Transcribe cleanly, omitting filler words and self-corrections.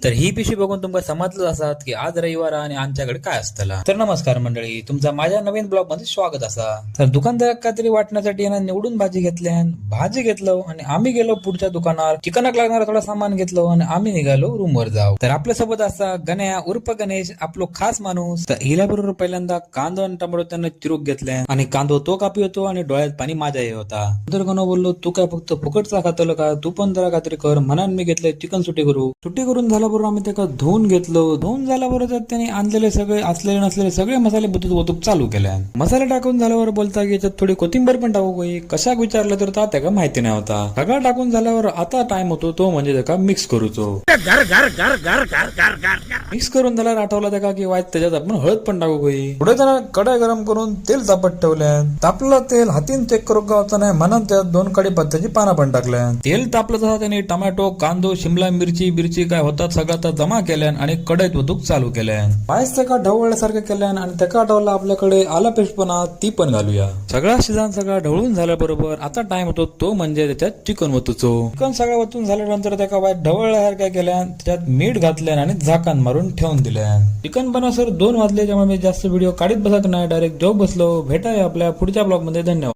तर ही पिशवी बघून तुमका समजलं असत की आज रविवार आणि आमच्याकडे काय असतला. तर नमस्कार मंडळी, तुमचा माझ्या नवीन ब्लॉग मध्ये स्वागत असा. तर दुकानदाराक काहीतरी वाटण्यासाठी यांना निवडून भाजी घेतल्यान भाजी घेतलो आणि आम्ही गेलो पुढच्या दुकानावर चिकनाक लागणारा थोडा सामान घेतलो आणि आम्ही निघालो रूम वर जाऊ. तर आपल्या सोबत असा गण्या उर्फ गणेश, आपलो खास माणूस. तर हिल्याबरोबर पहिल्यांदा कांदो आणि टमाटो त्यांना चिरूक घेतल्या आणि कांदो तो कापी होतो आणि डोळ्यात पाणी माझ्या येत होता. तर गणो बोललो, तू काय फक्त फुकटचा खातलं का, तू पण जरा काहीतरी कर. म्हणून मी घेतलंय चिकन सुट्टी करून झाल्याबरोबर आम्ही त्याला धुवून घेतलो. धुवून झाल्याबरोबर त्यांनी आणलेले सगळे असलेले नसलेले सगळे मसाले बुतूक चालू केले. मसाले टाकून झाल्यावर बोलता की याच्यात थोडी कोथिंबीर पण टाकू काही. कशाक विचारलं तर त्याका माहिती नाही होता. सगळं टाकून झाल्यावर आता टाइम होतो तो म्हणजे त्याका मिक्स करूचो. मिक्स करून झाल्यावर आठवला त्याका की वाईट त्याच्यात आपण हळद पण टाकू काही. पुढे त्याला कढाई गरम करून तेल तापत ठेवल्या. तापलं तेल हातीन चेक करू गावचं नाही म्हणून त्यात 2 कढीपत्त्याची पानं पण टाकल्या. तेल तापलं तसा त्याने टोमॅटो, कांदो, शिमला मिरची काय होतात सगळं आता जमा केल्या आणि कढईत वधूक चालू केल्या. वाईस त्याका ढवळल्यासारखं केल्या आणि त्याका आठवला आपल्याकडे आला पेस्ट पण ती पण घालूया. सगळा शिजन सगळा ढवळून झाल्याबरोबर आता टाइम होतो तो म्हणजे त्याच्यात चिकन वतूचो. चिकन सगळं वतून झाल्यानंतर त्याका वाईट ढवळल्यासारख्या केल्या, त्याच्यात मीठ घातल्या आणि झाकण मारून ठेवून दिल्या. चिकन बनवा सर 2 वाजले, त्यामुळे मी जास्त व्हिडिओ काढत बसत नाही, डायरेक्ट जॉब बसलो. भेटाय आपल्या पुढच्या ब्लॉग मध्ये. धन्यवाद.